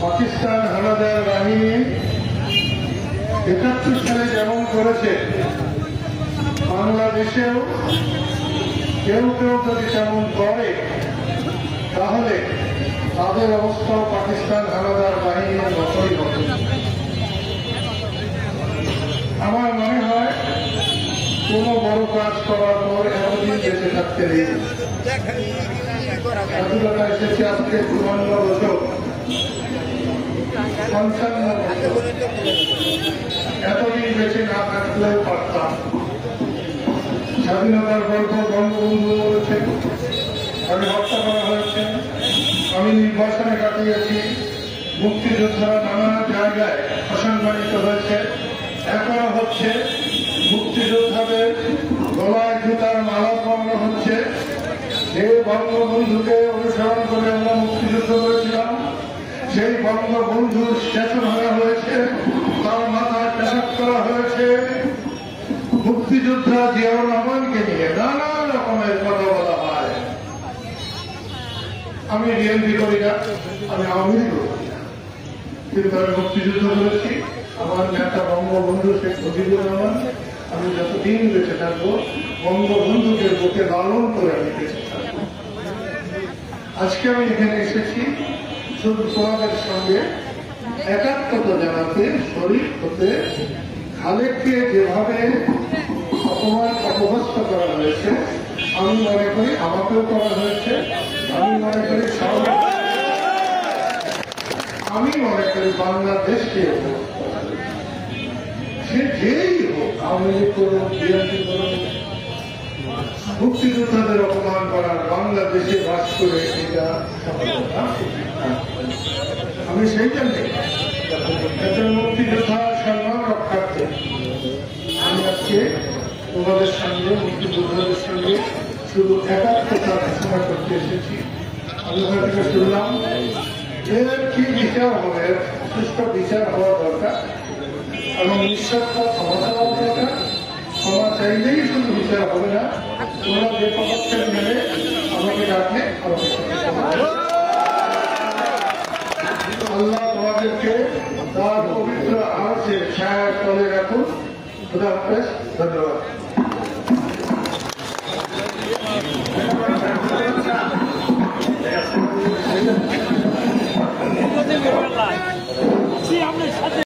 পাকিস্তান হানাদার বাহিনী ৭১ সালে যেমন করেছে, বাংলাদেশেও কেউ কেউ যদি তেমন করে তাহলে তাদের অবস্থাও পাকিস্তান হানাদার বাহিনীর মতোই হবে। আমার মনে হয় কোন বড় কাজ করার পর এতদিন বেঁচে থাকতে নেই। স্বাধীনতা এসেছে আজকে ৫৪ বছর, ৫৫ বছর। এতদিন বেঁচে না থাকলেও পারতাম। স্বাধীনতার গল্প বঙ্গবন্ধু বলেছে, আমি হত্যা করা হয়েছে, আমি নির্বাসনে কাটিয়েছি, মুক্তিযোদ্ধারা নানা জায়গায় অসম্মানিত হয়েছে, এখনো হচ্ছে। মুক্তিযোদ্ধাদের গলায় জুতার মালা পরানো হচ্ছে। যে বঙ্গবন্ধুকে অনুসরণ করে আমরা মুক্তিযুদ্ধ করেছিলাম, সেই বঙ্গবন্ধুর স্টেশন হওয়া হয়েছে, তার মাথায় পেশাব করা হয়েছে। মুক্তিযোদ্ধা জিয়াউর রহমানকে নিয়ে নানা রকমের কথা বলা হয়। আমি বিএনপি করি না, আমি আওয়ামী লীগ করি না, কিন্তু আমি মুক্তিযুদ্ধ করেছি। আমার নেতা বঙ্গবন্ধু শেখ মুজিবুর রহমান, আমি যতদিন বেঁচে থাকবো বঙ্গবন্ধুকে বুকে লালন করে আমি বেঁচে থাকবো। আজকে আমি এখানে এসেছি শুধু তোমাদের সঙ্গে একাত্মতা জানাতে, শরীর হতে। খালেককে যেভাবে অপদস্থ করা হয়েছে, আমি মনে করি আমাকেও করা হয়েছে। আমি মনে করি বাংলাদেশকে সে যেই হোক, আওয়ামী লীগ করুন, বিএনপি করুন, মুক্তিযোদ্ধাদের অপমান করার বাংলাদেশে বাস করে এটা সফলতা। আমি সেই জন্য একজন মুক্তিযোদ্ধার সম্মান রক্ষার্থে আমি আজকে তোমাদের সঙ্গে, মুক্তিযোদ্ধাদের সঙ্গে শুধু একাত্মতা ঘোষণা করতে এসেছি। আমি ওখান থেকে শুনলাম এর কি বিচার হবে, সুষ্ঠু বিচার হওয়া দরকার এবং নিঃস্বার্থ ক্ষমা চাওয়া দরকার। ক্ষমা চাইলেই শুধু বিচার হবে না, তোমরা যে পদক্ষেপ নেবে আমাকে ডাকলে আল্লাহ তোমাদেরকে তার পবিত্র আরশের ছায়ার তলে রাখুন। খুদা হাফেজ, ধন্যবাদ। Sí,